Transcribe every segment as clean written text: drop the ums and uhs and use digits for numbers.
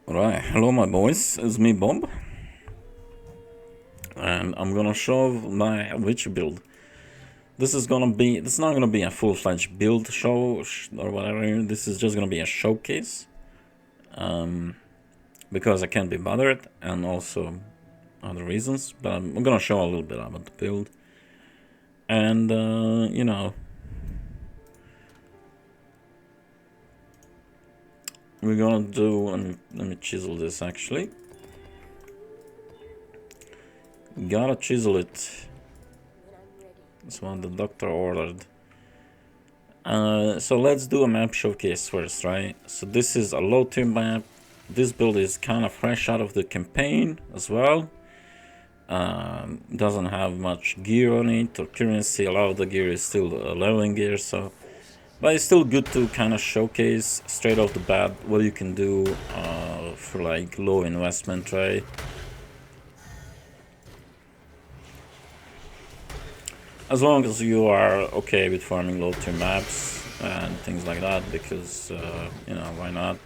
Alright, hello my boys, it's me Bob, and I'm gonna show my witch build. This is not gonna be a full-fledged build show or whatever, this is just gonna be a showcase. Because I can't be bothered, and also other reasons, but I'm gonna show a little bit about the build. And, you know, we're gonna do, let me chisel this actually. Gotta chisel it. That's what the doctor ordered. So let's do a map showcase first, right? So this is a low tier map. This build is kind of fresh out of the campaign as well. Doesn't have much gear on it or currency. A lot of the gear is still leveling gear, so but it's still good to kind of showcase straight off the bat what you can do for like low investment, right? As long as you are okay with farming low tier maps and things like that, because you know, why not?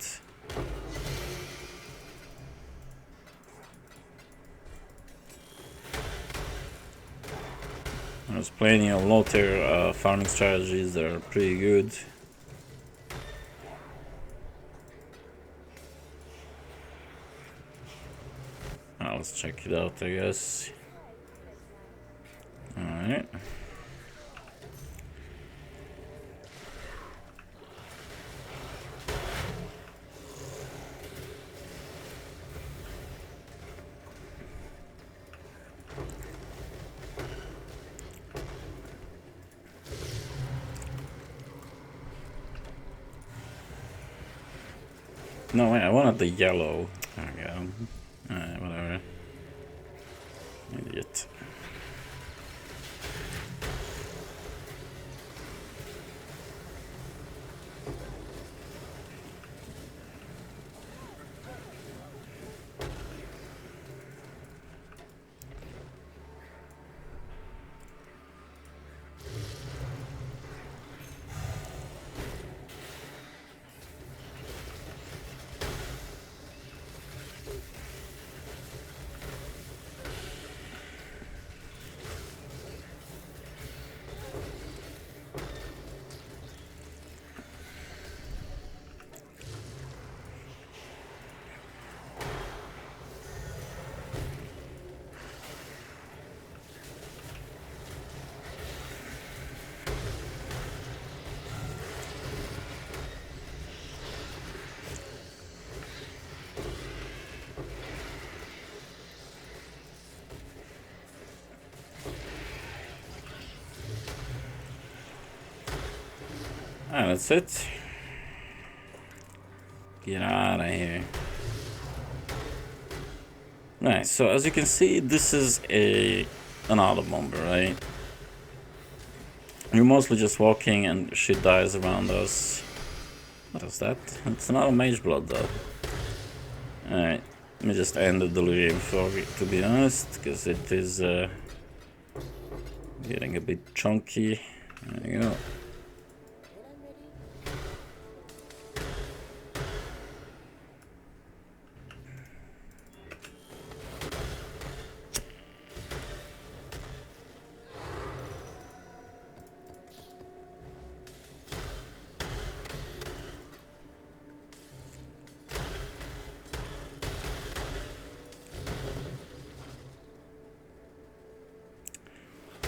There's plenty of low tier farming strategies that are pretty good. Let's check it out, I guess. Alright. No, wait, I wanted the yellow. There we go. Alright, whatever. Idiot. That's it. Get out of here. Nice, so as you can see, this is an auto bomber, right? You're mostly just walking and shit dies around us. What is that? It's not a mage blood though. Alright, let me just end the delirium for it, to be honest, because it is getting a bit chunky. There you go.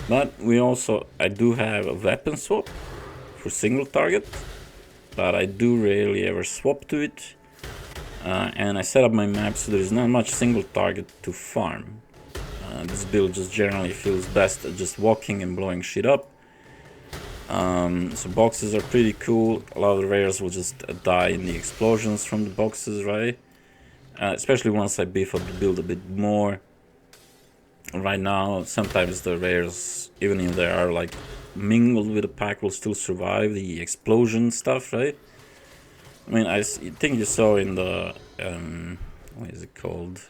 But we also, I do have a weapon swap for single target, but I do rarely ever swap to it. And I set up my map so there's not much single target to farm. This build just generally feels best at just walking and blowing shit up. So boxes are pretty cool. A lot of the rares will just die in the explosions from the boxes, right? Especially once I beef up the build a bit more. Right now, sometimes the rares, even if they are like mingled with the pack, will still survive the explosion stuff, right? I mean, I think you saw in the, what is it called?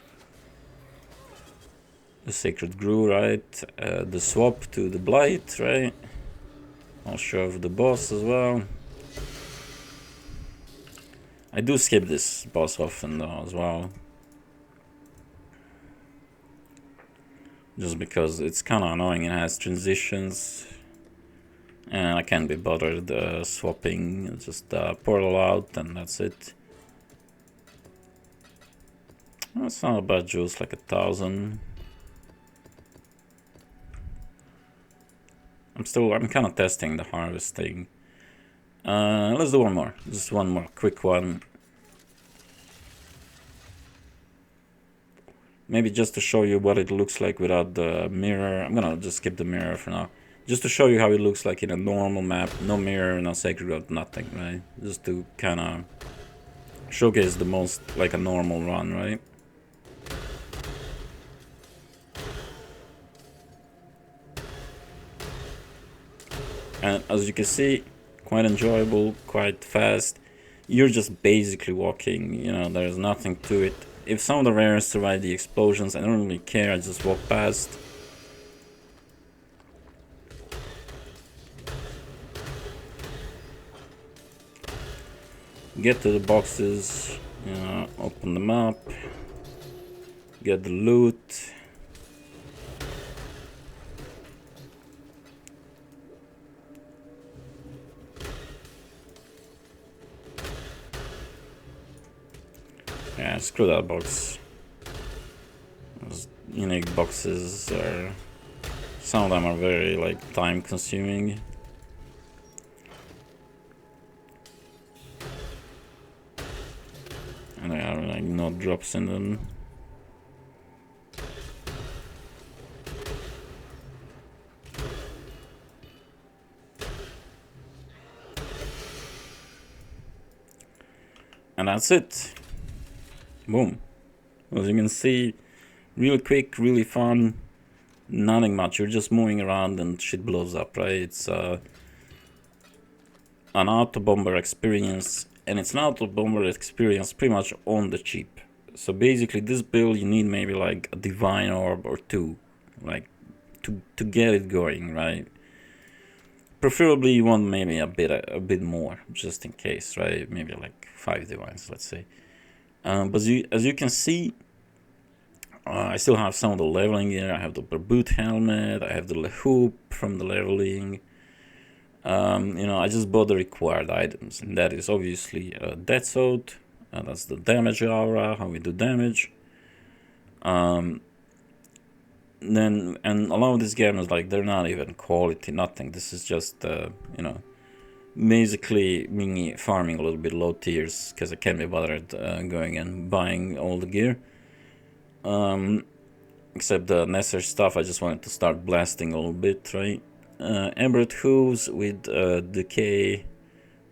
The Sacred Brew, right? The swap to the Blight, right? I'll show the boss as well. I do skip this boss often though as well. Just because it's kind of annoying, it has transitions. And I can't be bothered swapping, just portal out and that's it. Well, it's not a bad juice, like 1,000. I'm kind of testing the harvesting. Let's do one more, just one more quick one. Maybe just to show you what it looks like without the mirror. I'm gonna just skip the mirror for now. Just to show you how it looks like in a normal map. No mirror, no sacred growth, nothing, right? Just to kind of showcase the most like a normal run, right? And as you can see, quite enjoyable, quite fast. You're just basically walking, you know, there's nothing to it. If some of the rares survive the explosions, I don't really care, I just walk past. Get to the boxes, you know, open them up, get the loot. Yeah, screw that box. Those unique boxes are... some of them are very, like, time consuming. And there are, like, no drops in them. And that's it. Boom. As you can see, really quick, really fun, nothing much. You're just moving around and shit blows up, right? It's an auto bomber experience, and it's an auto bomber experience pretty much on the cheap. So basically, this build you need maybe like a divine orb or two, like to get it going, right? Preferably you want maybe a bit more, just in case, right? Maybe like 5 divines, let's say. But as you can see, I still have some of the leveling here. I have the boot helmet, I have the hoop from the leveling. You know, I just bought the required items, and that is obviously Death Soot, that's the damage aura, how we do damage. Then, and a lot of these games, like, they're not even quality, nothing. This is just, you know, basically me farming a little bit low tiers, because I can't be bothered going and buying all the gear. Except the necessary stuff, I just wanted to start blasting a little bit, right? Emerald Hooves with decay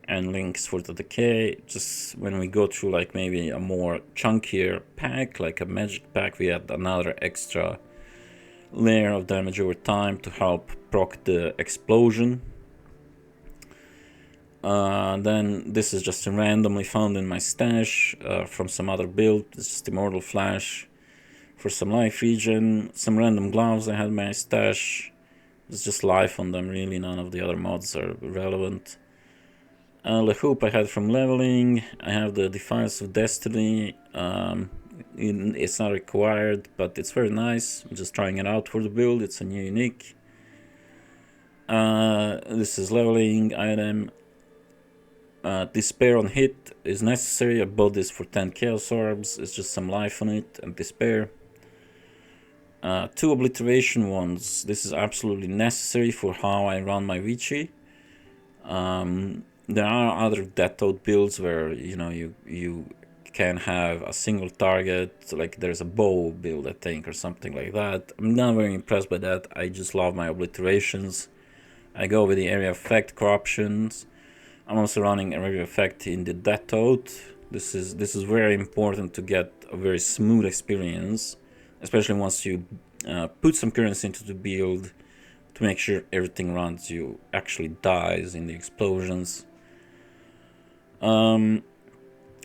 and links for the decay. Just when we go through like maybe a more chunkier pack, like a magic pack, we add another extra layer of damage over time to help proc the explosion. Then this is just randomly found in my stash from some other build. It's just Immortal Flash for some life regen. Some random gloves I had in my stash. It's just life on them, really. None of the other mods are relevant. The hoop I had from leveling. I have the Defiance of Destiny. It's not required, but it's very nice. I'm just trying it out for the build. It's a new unique. This is leveling item. Despair on hit is necessary. I bought this for 10 Chaos Orbs. It's just some life on it and despair. 2 obliteration ones. This is absolutely necessary for how I run my Vici. There are other Death Toad builds where, you know, you can have a single target, like there's a bow build, I think, or something like that. I'm not very impressed by that. I just love my obliterations. I go with the area effect corruptions. I'm also running area effect in the Death Toad. This is very important to get a very smooth experience, especially once you put some currency into the build to make sure everything runs you actually dies in the explosions.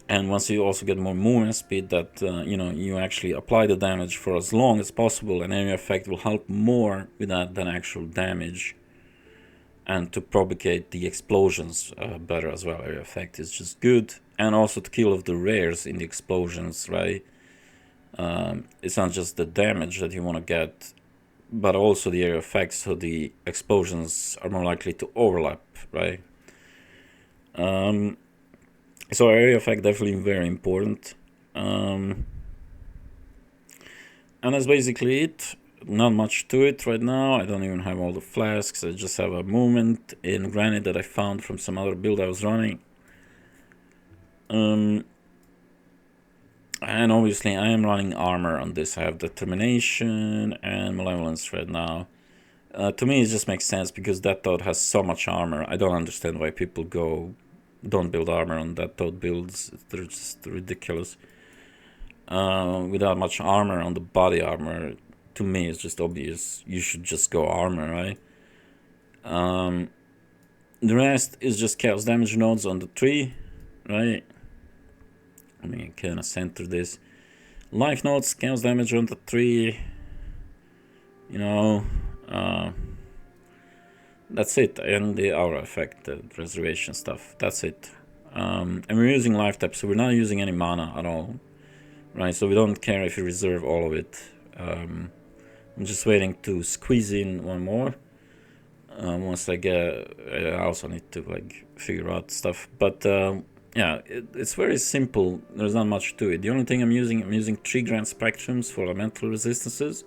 And once you also get more movement speed, that you know, you actually apply the damage for as long as possible, and area effect will help more with that than actual damage, and to propagate the explosions better as well. Area effect is just good. and also to kill off the rares in the explosions, right? It's not just the damage that you want to get, but also the area effects, so the explosions are more likely to overlap, right? So area effect definitely very important. And that's basically it. Not much to it right now. I don't even have all the flasks. I just have a movement in granite that I found from some other build I was running. And obviously I am running armor on this. I have determination and malevolence right now. To me it just makes sense because that toad has so much armor. I don't understand why people don't build armor on that toad builds. They're just ridiculous. Without much armor on the body armor, to me it's just obvious you should just go armor, right? The rest is just chaos damage nodes on the tree, right? Let me kind of center this. Life nodes, chaos damage on the tree, you know, that's it. And the aura effect, the reservation stuff, that's it. And we're using life tap, so we're not using any mana at all, right? So we don't care if you reserve all of it. I'm just waiting to squeeze in one more. Once I get, I also need to like figure out stuff. But yeah, it's very simple. There's not much to it. The only thing I'm using 3 grand spectrums for elemental resistances.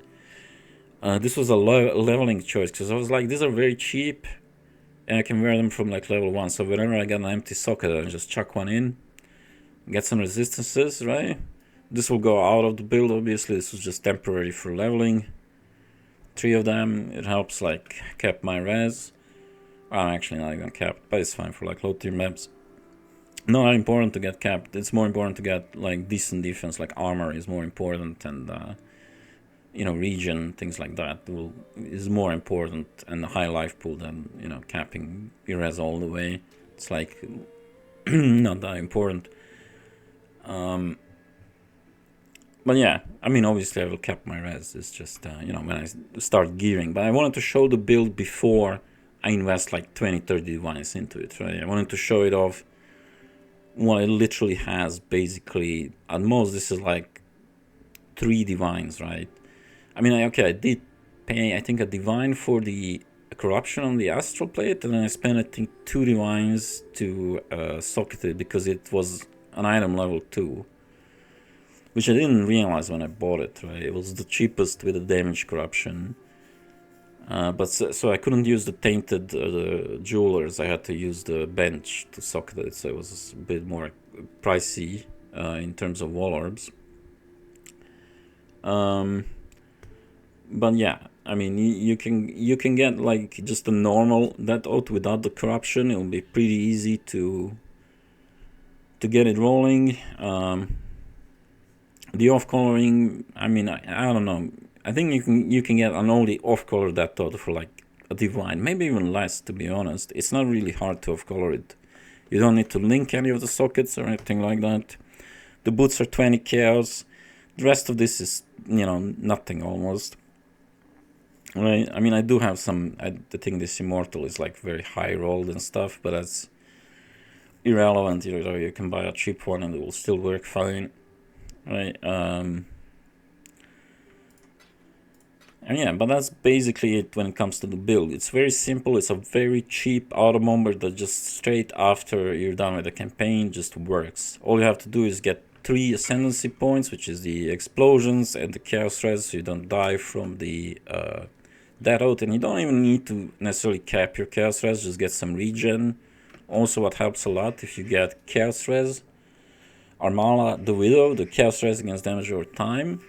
This was a leveling choice because I was like, these are very cheap, and I can wear them from like level 1. So whenever I get an empty socket, I just chuck one in, get some resistances, right? This will go out of the build. Obviously, this was just temporary for leveling. 3 of them, it helps like cap my res. Well, I'm actually not even capped, but it's fine for like low tier maps. Not important to get capped. It's more important to get like decent defense, like armor is more important, and you know, region, things like that is more important, and the high life pool than, you know, capping your res all the way. It's like not that important. But yeah, I mean, obviously I will cap my res. It's just, you know, when I start gearing. But I wanted to show the build before I invest like 20, 30 divines into it, right? I wanted to show it off what it literally has, basically. At most, this is like 3 divines, right? I mean, I did pay, I think, a divine for the corruption on the astral plate, and then I spent, I think, 2 divines to socket it because it was an item level 2. Which I didn't realize when I bought it, right? It was the cheapest with the damage corruption. But so I couldn't use the tainted jewelers. I had to use the bench to socket it, so it was a bit more pricey in terms of wall orbs. But yeah, I mean, you can get like just a normal that out without the corruption. It'll be pretty easy to get it rolling. The off coloring, I mean, I don't know. I think you can get an only off color that thought for like a divine, maybe even less, to be honest. It's not really hard to off color it. You don't need to link any of the sockets or anything like that. The boots are 20 chaos. The rest of this is, you know, nothing almost. Right? I mean, I do have some. I think this immortal is like very high rolled and stuff, but that's irrelevant. You know, you can buy a cheap one and it will still work fine. Right, and yeah, but that's basically it when it comes to the build. It's very simple. It's a very cheap auto bomber that just straight after you're done with the campaign just works. All you have to do is get 3 ascendancy points, which is the explosions and the chaos res, so you don't die from the dead out, and you don't even need to necessarily cap your chaos res, just get some regen. Also, what helps a lot if you get chaos res, Armala the Widow, the chaos res against damage over time.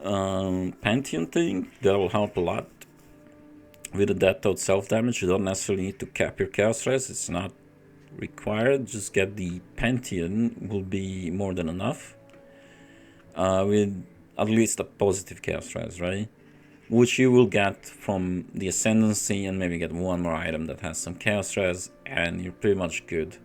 Pantheon thing, that will help a lot. With the Death Toad self damage, you don't necessarily need to cap your chaos res, it's not required. Just get the Pantheon, will be more than enough. With at least a positive chaos res, right? Which you will get from the Ascendancy, and maybe get one more item that has some chaos res, and you're pretty much good.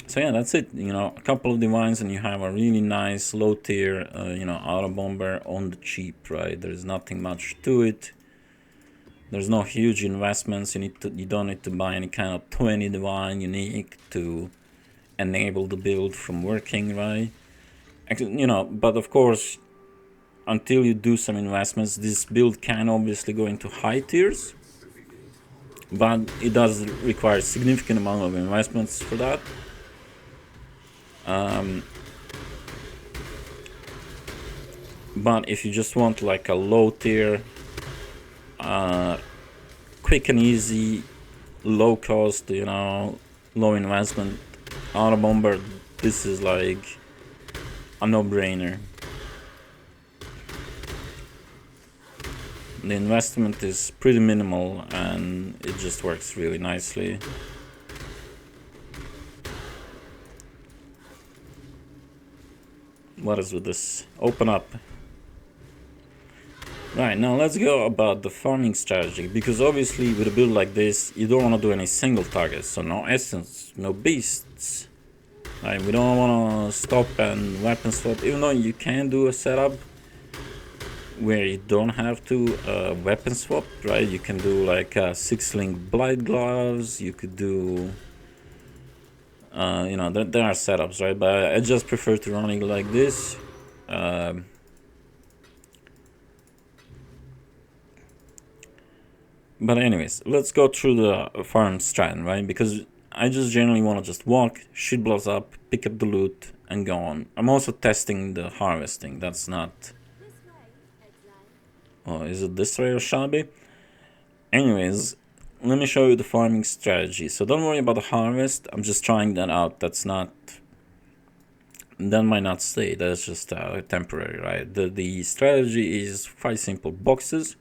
So yeah, that's it. You know, a couple of divines and you have a really nice low tier, you know, auto bomber on the cheap, right? There's nothing much to it. There's no huge investments. You don't need to buy any kind of 20 divine unique to enable the build from working, right? You know, but of course, until you do some investments, this build can obviously go into high tiers, but it does require a significant amount of investments for that. But if you just want like a low tier, quick and easy, low cost, you know, low investment auto bomber, this is like a no-brainer. The investment is pretty minimal and it just works really nicely. What is with this? Open up. Right, now let's go about the farming strategy, because obviously with a build like this you don't want to do any single targets, so no essence, no beasts. Right, we don't want to stop and weapon swap, even though you can do a setup where you don't have to weapon swap, right? You can do like 6-link blight gloves, you could do you know, there are setups, right? But I just prefer to run it like this. But anyways, let's go through the farm strat, right? Because I just generally want to just walk, shit blows up, pick up the loot, and go on. I'm also testing the harvesting. That's not... Oh, is it this way or shabby? Anyways, let me show you the farming strategy. So don't worry about the harvest. I'm just trying that out. That's not... That might not stay. That's just temporary, right? The strategy is quite simple. Boxes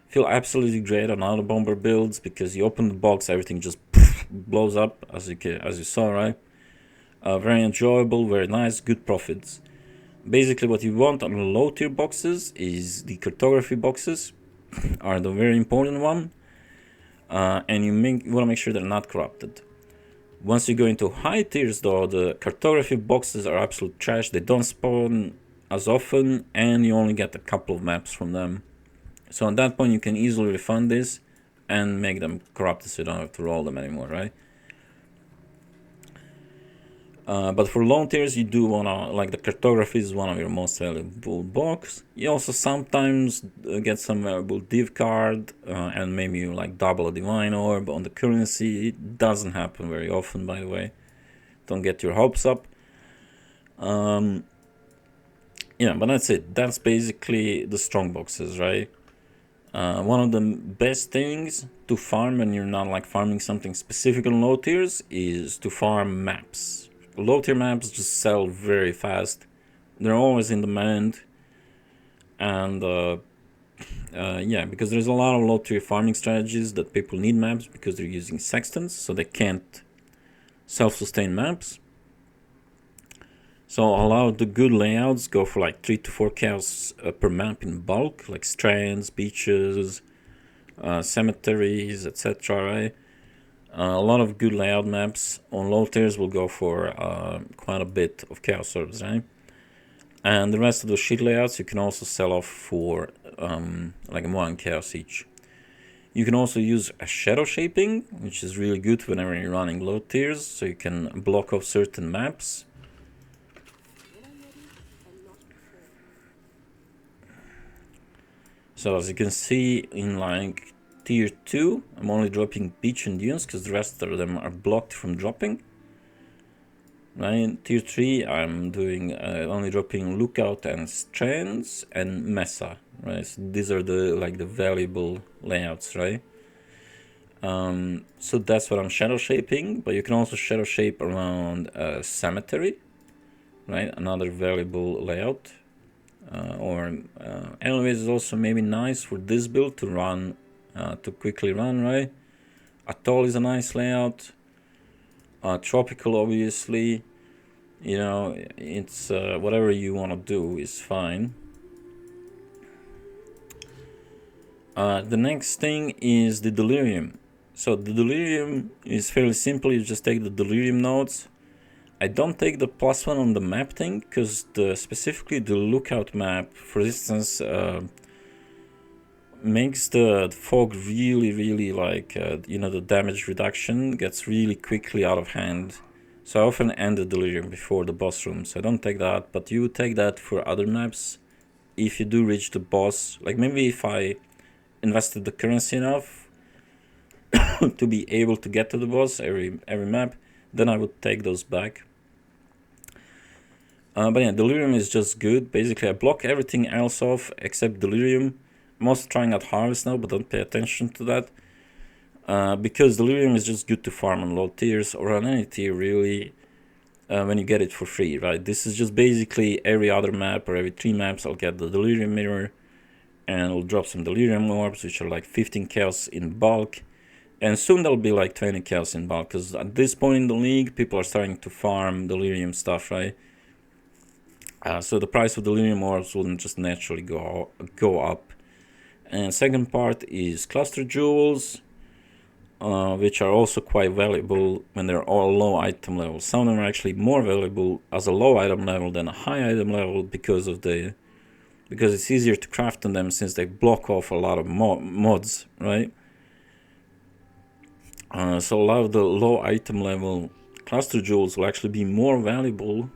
feel absolutely great on auto bomber builds because you open the box, everything just blows up, as you saw, right? Very enjoyable, very nice, good profits. Basically, what you want on the low tier boxes is the cartography boxes are the very important one, and you want to make sure they're not corrupted. Once you go into high tiers, though, the cartography boxes are absolute trash. They don't spawn as often, and you only get a couple of maps from them. So at that point you can easily refund this and make them corrupted so you don't have to roll them anymore, right? But for low tiers you do wanna, like the cartography is one of your most valuable box. You also sometimes get some valuable div card and maybe you like double a divine orb on the currency. It doesn't happen very often, by the way. Don't get your hopes up. Yeah, but that's it. That's basically the strong boxes, right? One of the best things to farm when you're not like farming something specific on low tiers is to farm maps. Low tier maps just sell very fast. They're always in demand. And yeah, because there's a lot of low tier farming strategies that people need maps because they're using sextants, so they can't self-sustain maps. So a lot of the good layouts go for like 3 to 4 cows per map in bulk, like strands, beaches, cemeteries, etc. Right? A lot of good layout maps on low tiers will go for quite a bit of cow serves, right? And the rest of the shit layouts you can also sell off for like 1 chaos each. You can also use a shadow shaping, which is really good whenever you're running low tiers, so you can block off certain maps. So as you can see in like tier 2, I'm only dropping beach and dunes because the rest of them are blocked from dropping. Right, tier 3 I'm doing only dropping lookout and strands and mesa. Right, so these are the like the valuable layouts, right? So that's what I'm shadow shaping, but you can also shadow shape around cemetery, right? Another valuable layout. Anyways, is also maybe nice for this build to run, to quickly run, right? Atoll is a nice layout. Tropical, obviously, you know, it's whatever you want to do is fine. The next thing is the delirium. So the delirium is fairly simple. You just take the delirium nodes. I don't take the +1 on the map thing because specifically the lookout map, for instance, makes the fog really like, you know, the damage reduction gets really quickly out of hand. So I often end the delirium before the boss room, so I don't take that, but you take that for other maps. If you do reach the boss, like maybe if I invested the currency enough to be able to get to the boss every map, then I would take those back. But yeah, delirium is just good. Basically, I block everything else off except delirium. I'm also trying out harvest now, but don't pay attention to that. Because delirium is just good to farm on low tiers or on any tier really, when you get it for free, right? This is just basically every other map or every 3 maps I'll get the delirium mirror, and I'll drop some delirium orbs, which are like 15 chaos in bulk, and soon there'll be like 20 chaos in bulk, because at this point in the league people are starting to farm delirium stuff, right? So the price of delirium orbs wouldn't just naturally go up. And second part is cluster jewels, which are also quite valuable when they're all low item level. Some of them are actually more valuable as a low item level than a high item level because it's easier to craft on them since they block off a lot of mods, right? So a lot of the low item level cluster jewels will actually be more valuable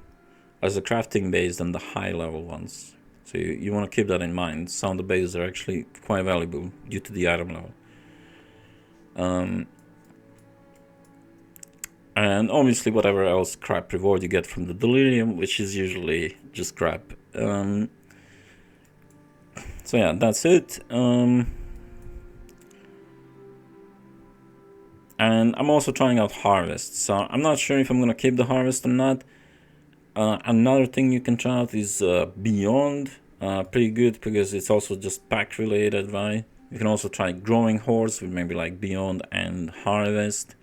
as a crafting base than the high level ones. So you want to keep that in mind. Some of the bases are actually quite valuable due to the item level. And obviously whatever else crap reward you get from the delirium, which is usually just crap. So yeah, that's it. And I'm also trying out harvest, so I'm not sure if I'm gonna keep the harvest or not. Another thing you can try out is Beyond. Pretty good because it's also just pack related, right? You can also try growing horse with maybe like Beyond and harvest.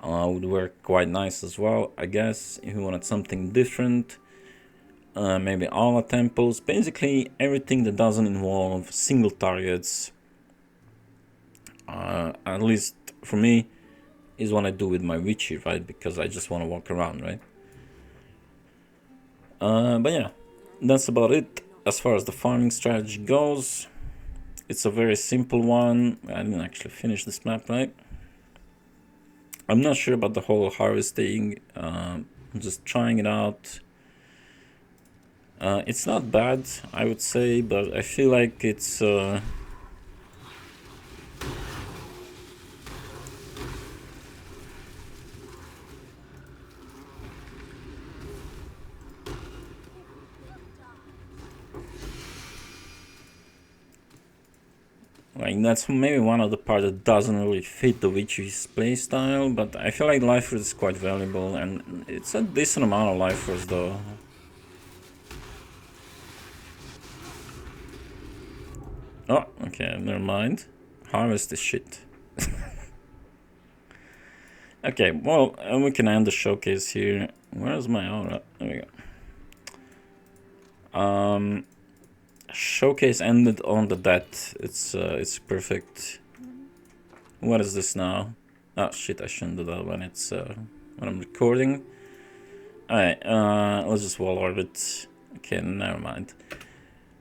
Would work quite nice as well, I guess, if you wanted something different. Maybe Ala temples, basically everything that doesn't involve single targets, at least for me, is what I do with my witchy, right? Because I just want to walk around, right? But yeah, that's about it as far as the farming strategy goes. It's a very simple one. I didn't actually finish this map, right? I'm not sure about the whole harvesting. I'm just trying it out. It's not bad, I would say, but I feel like it's like that's maybe one of the parts that doesn't really fit the Witcher's playstyle, but I feel like life force is quite valuable, and it's a decent amount of life force though. Oh, okay, never mind. Harvest is shit. Okay, well, we can end the showcase here. Where's my aura? There we go. Showcase ended on the death. It's perfect. What is this now? Oh shit, I shouldn't do that when it's when I'm recording. Alright, let's just wall orbit. Okay, never mind.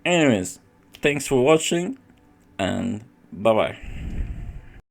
Anyways, thanks for watching and bye bye.